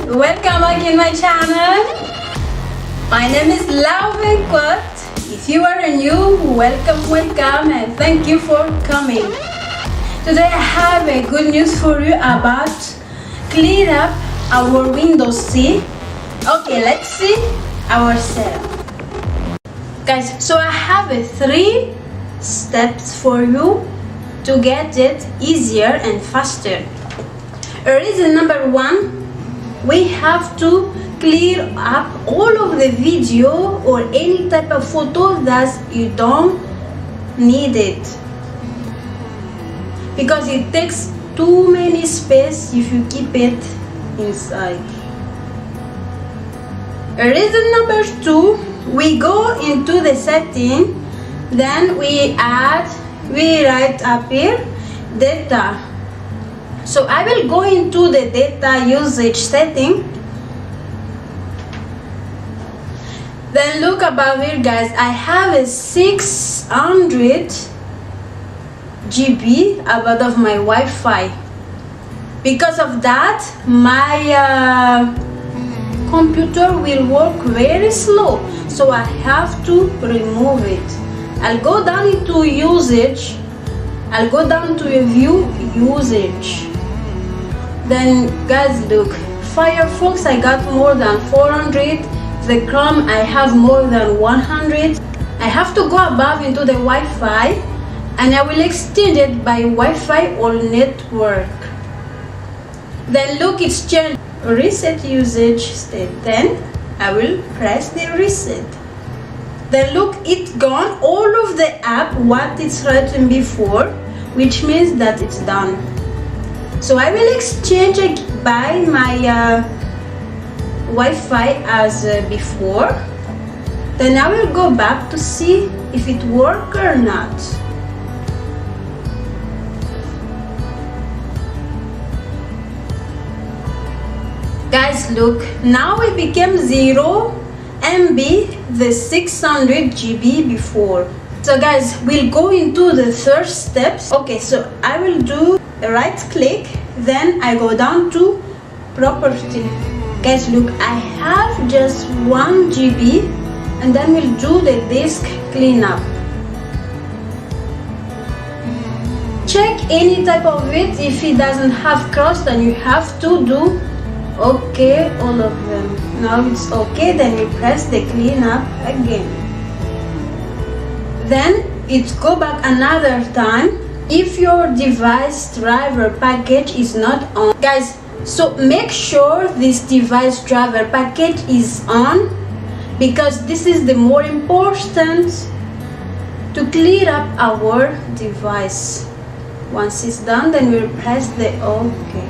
Welcome back in my channel. My name is Lavenkot. If you are new, welcome and thank you for coming. Today I have a good news for you about clean up our Windows 10. Okay, let's see our setup. Guys, so I have 3 steps for you to get it easier and faster. Reason number 1, we have to clear up all of the video or any type of photo that you don't need it, because it takes too many space if you keep it inside. Reason number 2, we go into the setting, then we write up here data. So I will go into the data usage setting. Then look above here, guys. I have a 600 GB above of my Wi-Fi. Because of that, my computer will work very slow. So I have to remove it. I'll go down into usage. I'll go down to review usage. Then guys, look, Firefox I got more than 400. The Chrome I have more than 100. I have to go above into the Wi-Fi and I will extend it by Wi-Fi or network. Then look, it's changed. Reset usage state. Then I will press the reset. Then look, it's gone all of the app what it's written before, which means that it's done. So I will exchange it by my Wi-Fi as before. Then I will go back to see if it works or not. Guys, look, now it became 0 MB, the 600 GB before. So guys, we'll go into the third steps. Okay, so I will do a right click, then I go down to property. Guys, look, I have just 1 GB, and then we'll do the disk cleanup. Check any type of it. If it doesn't have cross, then you have to do okay all of them. Now it's okay, then you press the cleanup again. Then it's go back another time if your device driver package is not on. Guys, so make sure this device driver package is on, because this is the more important to clear up our device. Once it's done, then we'll press the OK.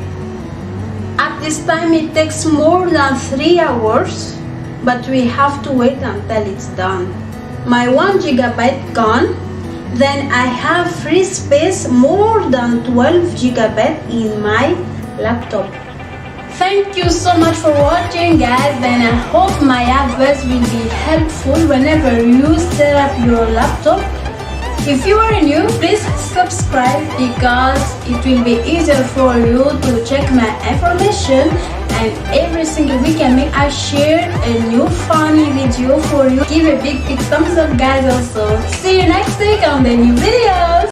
At this time it takes more than 3 hours, but we have to wait until it's done. My 1 GB gone, then I have free space more than 12 GB in my laptop. Thank you so much for watching, guys, and I hope my advice will be helpful whenever you set up your laptop. If you are new, please subscribe, because it will be easier for you to check my information, and every single week I share a new funny video for you. Give a big thumbs up, guys. Also, see you next week on the new videos.